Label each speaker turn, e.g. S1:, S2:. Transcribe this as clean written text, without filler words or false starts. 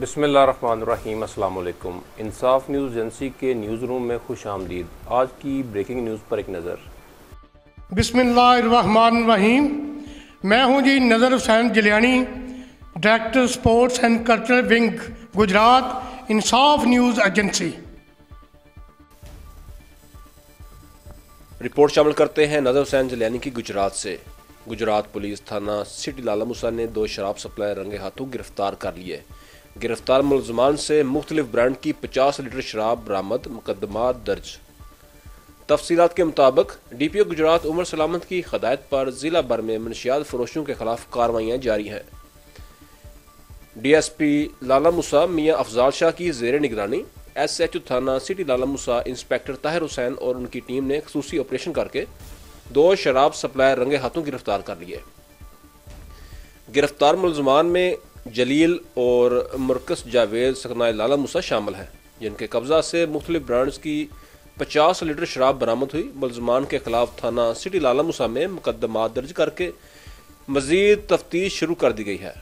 S1: बिस्मिल्लाहिर्रहमानिर्रहीम। अस्सलाम वालेकुम। इंसाफ न्यूज़ एजेंसी के न्यूज़ रूम में खुश आमदीद। आज की ब्रेकिंग न्यूज़ पर एक नज़र।
S2: बिस्मिल्लाहिर्रहमानिर्रहीम। मैं हूं जी Nazar Hussain Jaliyani, director sports and cultural wing, Gujrat, Insaf news agency.
S3: Report शामिल करते हैं नज़र हुसैन जलियानी की गुजरात से। गुजरात पुलिस थाना सिटी लाला मूसा ने 2 शराब सप्लायर रंगे हाथों गिरफ्तार कर लिए। गिरफ्तार मुलजमान से मुख्तलिफ ब्रांड की 50 लीटर शराब बरामद, मुकदमा दर्ज। तफसीलात के मुताबिक DPO गुजरात उमर सलामत की हदायत पर जिला भर में मनशियात फरोशों के खिलाफ कार्रवाइयाँ जारी हैं। DSP लाला मूसा मियाँ अफजाल शाह की जेर निगरानी SHO थाना सिटी लाला मूसा इंस्पेक्टर ताहिर हुसैन और उनकी टीम ने खसूसी ऑपरेशन करके 2 शराब सप्लायर रंगे हाथों गिरफ्तार कर लिए। गिरफ्तार मुलजमान में जलील और मुरकस जावेद सकनाए लाला मूसा शामिल हैं, जिनके कब्जा से मुख्तलिफ ब्रांड्स की 50 लीटर शराब बरामद हुई। मुलजमान के खिलाफ थाना सिटी लाला मूसा में मुकदमा दर्ज करके मजीद तफ्तीश शुरू कर दी गई है।